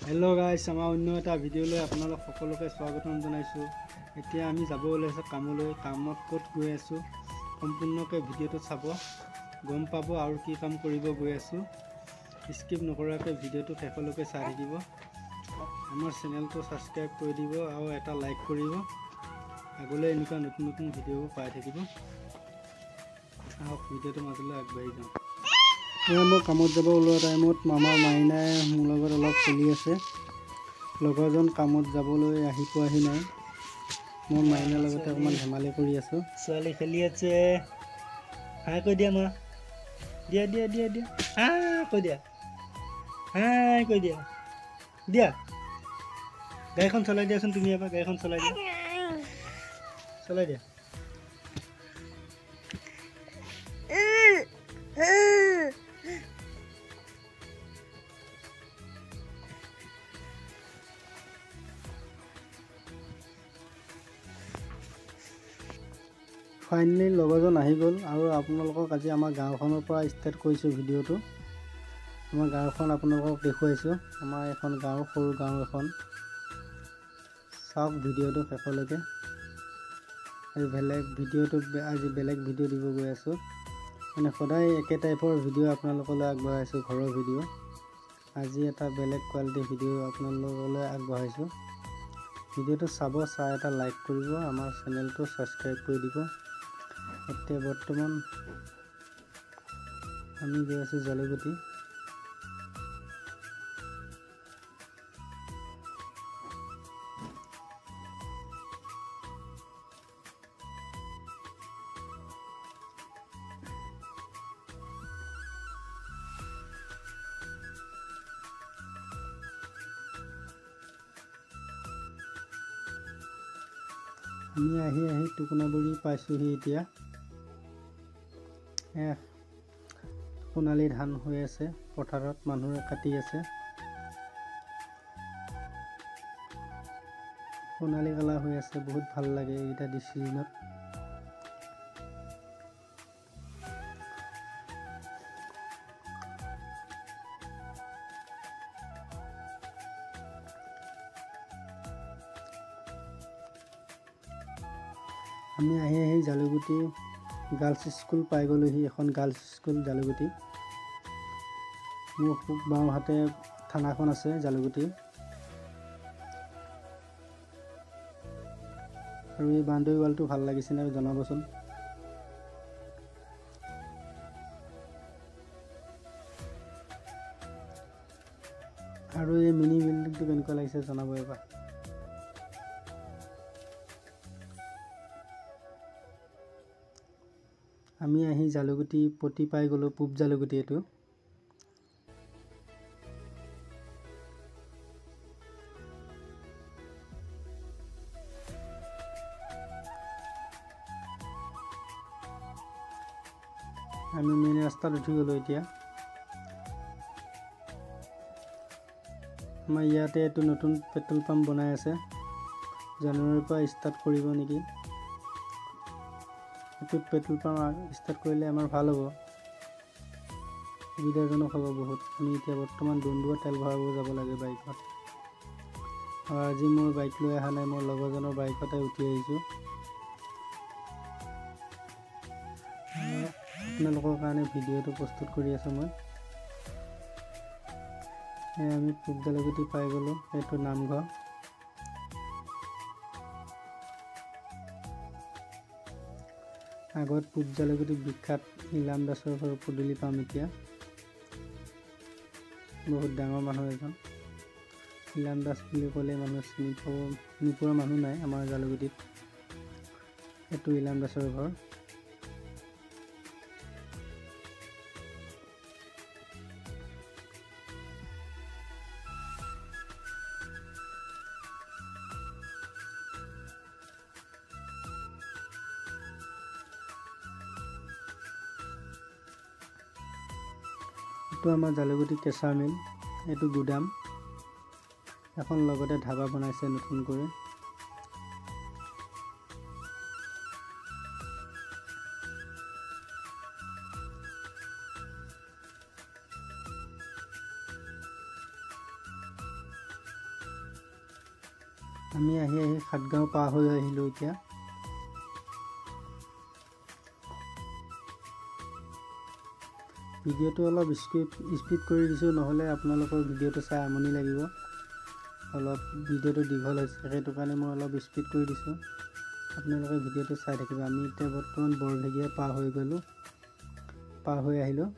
Hello guys আমাৰ অন্য এটা ভিডিঅ'লৈ আপোনালোক সকলোকে স্বাগতম জনাইছো। এতিয়া আমি যাব ওলাইছো কামলৈ। কামত ক'ত গৈ আছো সম্পূৰ্ণকৈ ভিডিঅ'টো চাব, গম পাব আৰু কি কাম কৰিব গৈ আছো। স্কিপ নকৰাকৈ ভিডিঅ'টো শেষলৈকে চাই থাকিব। আমাৰ চেনেলটো সাবস্ক্ৰাইব কৰি দিব আৰু এটা লাইক কৰিব। আগলৈ এনেকুৱা নতুন নতুন ভিডিঅ'বোৰ পাই থাকিব। আহক ভিডিঅ'টো মাজলৈ আগবাঢ়ি যাওঁ। মই কামত যাব ওলোৱা টাইমত মামা মাইনাই মোৰ লগত অলপ খেলি আছে। লগৰজন কামত যাবলৈ আহি পোৱাহি নাই। মই মাইনাৰ লগতে অকণমান ধেমালি কৰি আছো। ছোৱালী খেলি আছে। হাই কৈ দিয়া মা। দিয়া দিয়া দিয়া দিয়া। হাই কৈ দিয়া। হাই কৈ দিয়া। দিয়া। গাড়ীখন চলাই দিয়াচোন তুমি এবাৰ। গাড়ীখন চলাই দিয়া। চলাই দিয়া। ফাইনেলি লগৰজন আহি গ'ল আৰু আপোনালোকক আজি আমাৰ গাঁওখনৰ পৰা ষ্টাৰ্ট কৰিছোঁ ভিডিঅ'টো। আমাৰ গাঁওখন আপোনালোকক দেখুৱাইছোঁ। আমাৰ এখন গাঁও, সৰু গাঁও এখন। চাওক ভিডিঅ'টো শেষলৈকে। আজি বেলেগ ভিডিঅ' দিব গৈ আছোঁ। মানে সদায় একে টাইপৰ ভিডিঅ' আপোনালোকলৈ আগবঢ়াইছোঁ, ঘৰৰ ভিডিঅ'। আজি এটা বেলেগ কোৱালিটিৰ ভিডিঅ' আপোনালোকলৈ আগবঢ়াইছোঁ। ভিডিঅ'টো চাব, চাই এটা লাইক কৰিব, আমাৰ চেনেলটো ছাবস্ক্ৰাইব কৰি দিব। এতিয়া বৰ্তমান আমি গৈ আছোঁ জালুগুটি। আমি আহি টুকুনাবুৰী পাইছোঁহি এতিয়া। সোণালী ধান হৈ আছে পথাৰত, মানুহে কাটি আছে। সোণালী কালাৰ হৈ আছে, বহুত ভাল লাগে এইকেইটা চিজনত। আমি আহি জালুগুটি গাৰ্লছ স্কুল পাই গ'লোহি। এখন গাৰ্লছ স্কুল জালুগুটি। মোৰ খুব বাওঁহাতে থানাখন আছে জালুগুটি। আৰু এই বাউণ্ডেৰী ৱালটো ভাল লাগিছেনে জনাবচোন। আৰু এই মিনি বিল্ডিংটো কেনেকুৱা লাগিছে জনাব এবাৰ। আমি আহি জালুগুটি পতি পাই গ'লোঁ, পূব জালুগুটি এইটো। আমি মেইন ৰাস্তাত উঠি গ'লোঁ এতিয়া। আমাৰ ইয়াতে এইটো নতুন পেট্ৰল পাম্প বনাই আছে। জানুৱাৰীৰ পৰা ষ্টাৰ্ট কৰিব নেকি। এইটো পেট্ৰল পাম্প ষ্টাৰ্ট কৰিলে আমাৰ ভাল হ'ব, সুবিধাজনক হ'ব বহুত। আমি এতিয়া বৰ্তমান ডুমডুমা তেল ভৰাব যাব লাগে বাইকত। আৰু আজি মোৰ বাইক লৈ অহা নাই, মই লগৰজনৰ বাইকতে উঠি আহিছোঁ। আপোনালোকৰ কাৰণে ভিডিঅ'টো প্ৰস্তুত কৰি আছোঁ মই। আমি পূব জালুগুটি পাই গ'লোঁ। এইটো নামঘৰ। আগত পূব জালুগুটি বিখ্যাত ইলাম দাসৰ ঘৰ পদূলি পাম এতিয়া। বহুত ডাঙৰ মানুহ এজন। ইলাম দাস বুলি ক'লে মানুহ চিনি নোপোৱা মানুহ নাই আমাৰ জালুগুটিত। এইটো ইলাম দাসৰ ঘৰ। এইটো আমাৰ জালুগুটি কেঁচা মিল। এইটো গুদাম। এখন লগতে ধাবা বনাইছে নতুনকৈ। আমি আহি সাতগাঁও পাৰ হৈ আহিলোঁ। এতিয়া ভিডিঅ'টো অলপ স্পীড কৰি দিছোঁ, নহ'লে আপোনালোকৰ ভিডিঅ'টো চাই আমনি লাগিব। অলপ ভিডিঅ'টো দীঘল হৈছে, সেইটো কাৰণে মই অলপ স্পীড কৰি দিছোঁ। আপোনালোকে ভিডিঅ'টো চাই থাকিব। আমি এতিয়া বৰ্তমান বৰভেগীয়া পাৰ হৈ আহিলোঁ।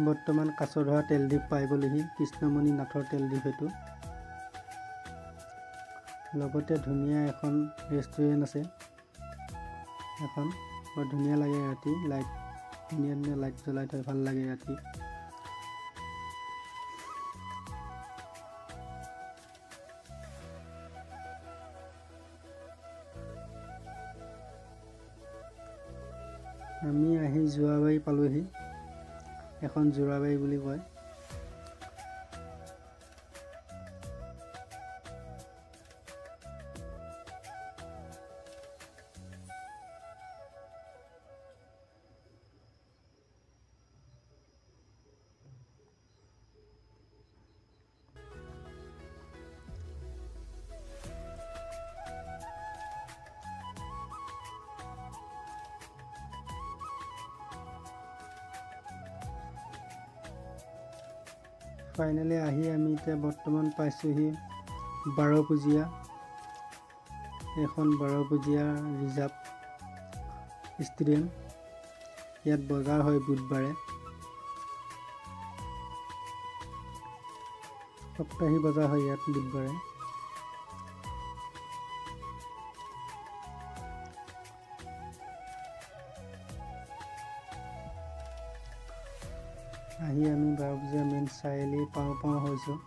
বৰ্তমান কাছধৰা তেলদ্বীপ পাই গ'লোহি। কৃষ্ণমণি নাথৰ তেলদ্বীপ সেইটো। লগতে ধুনীয়া এখন ৰেষ্টুৰেণ্ট আছে। এখন বৰ ধুনীয়া লাগে ৰাতি, লাইট ধুনীয়া লাইট জ্বলাই থৈ ভাল লাগে ৰাতি। আমি আহি যোৰাবাৰী পালোহি। এখন যোৰাবাৰী বুলি কয়। ফাইনেলি আহি আমি এতিয়া বৰ্তমান পাইছোঁহি বাৰপুজীয়া। এখন বাৰপুজীয়া ৰিজাৰ্ভ ষ্টেডিয়াম। ইয়াত বজাৰ হয় বুধবাৰে। সপ্তাহী বজাৰ হয় ইয়াত বুধবাৰে। আহি আমি বাৰপুজীয়া মেইন চাৰিআলি পাওঁ হৈছোঁ।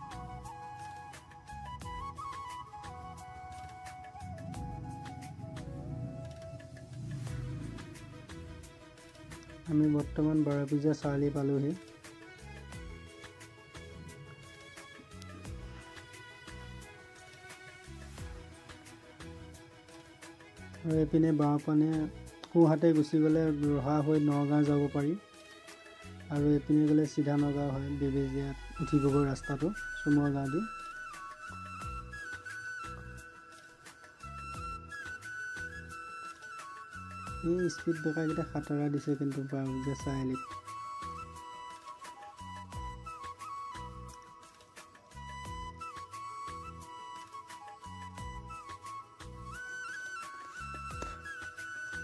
আমি বৰ্তমান বাৰপুজীয়া চাৰিআলি পালোহি। আৰু এইপিনে বাওঁপানে সোঁহাতে গুচি গ'লে ৰহা হৈ নগাঁও যাব পাৰি। আৰু এইপিনে গ'লে চিধা নগাঁও হয়। বেবেজীয়াত উঠিবগৈ ৰাস্তাটো চুমৰ গাঁও দি। এই স্পীড ব্ৰেকাৰকেইটা খাতৰা দিছে কিন্তু বাৰপুজীয়া চাৰিআলিত।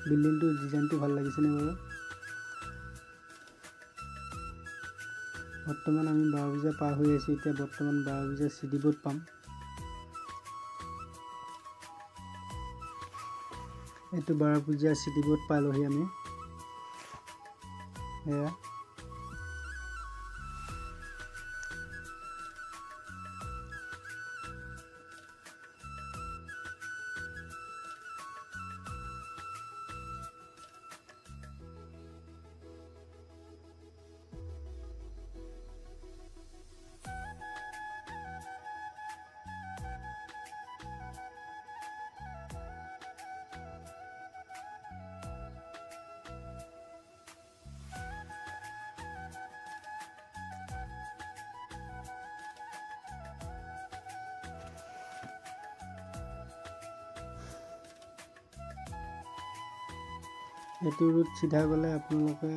বিল্ডিংটোৰ ডিজাইনটো ভাল লাগিছেনে বাৰু? বৰ্তমান আমি বাৰপুজীয়া পাৰ হৈ আছোঁ। এতিয়া বৰ্তমান বাৰপুজীয়া চিডিবোৰ্ড পাম। এইটো বাৰপুজীয়া চিডিবোৰ্ড পালোহি আমি। এয়া এইটো ৰুট চিধা গ'লে আপোনালোকে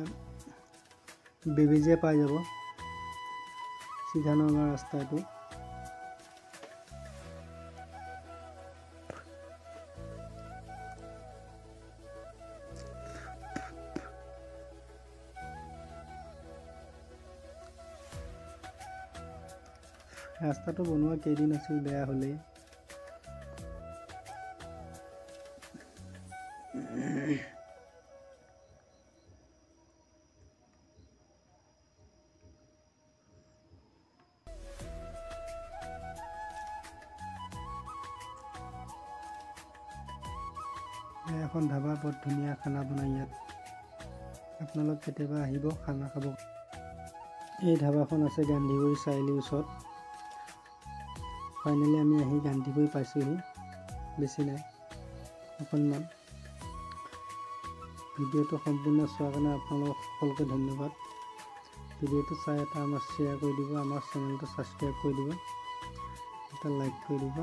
বেবেজীয়া পাই যাব। চিধা নগাঁও ৰাস্তা এইটো। ৰাস্তাটো বনোৱা কেইদিন আছিল, বেয়া হ'লেই। এখন ধাবা, বৰ ধুনীয়া খানা বনাই ইয়াত। আপোনালোক কেতিয়াবা আহিব খানা খাব। এই ধাবাখন আছে গান্ধীগুৰি চাৰিআলিৰ ওচৰত। ফাইনেলি আমি আহি গান্ধী গৈ পাইছোঁহি, বেছি নাই অকণমান। ভিডিঅ'টো সম্পূৰ্ণ চোৱাৰ কাৰণে আপোনালোক সকলোকে ধন্যবাদ। ভিডিঅ'টো চাই এটা আমাৰ শ্বেয়াৰ কৰি দিব, আমাৰ চেনেলটো ছাবস্ক্ৰাইব কৰি দিব, এটা লাইক কৰি দিব।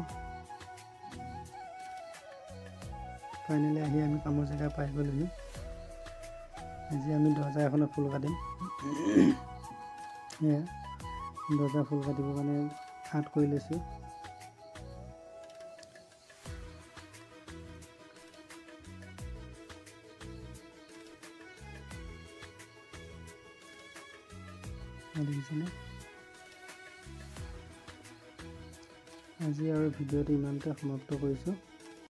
ফাইনেলি আহি আমি কামৰ জেগা পাই গ'লোহি। আজি আমি দৰ্জা এখনত ফুল কাটিম। সেয়া দৰ্জা ফুল কাটিবৰ কাৰণে কাট কৰি লৈছোঁ। দেখিছেনে? আজি আৰু ভিডিঅ'টো ইমানতে সমাপ্ত কৰিছোঁ।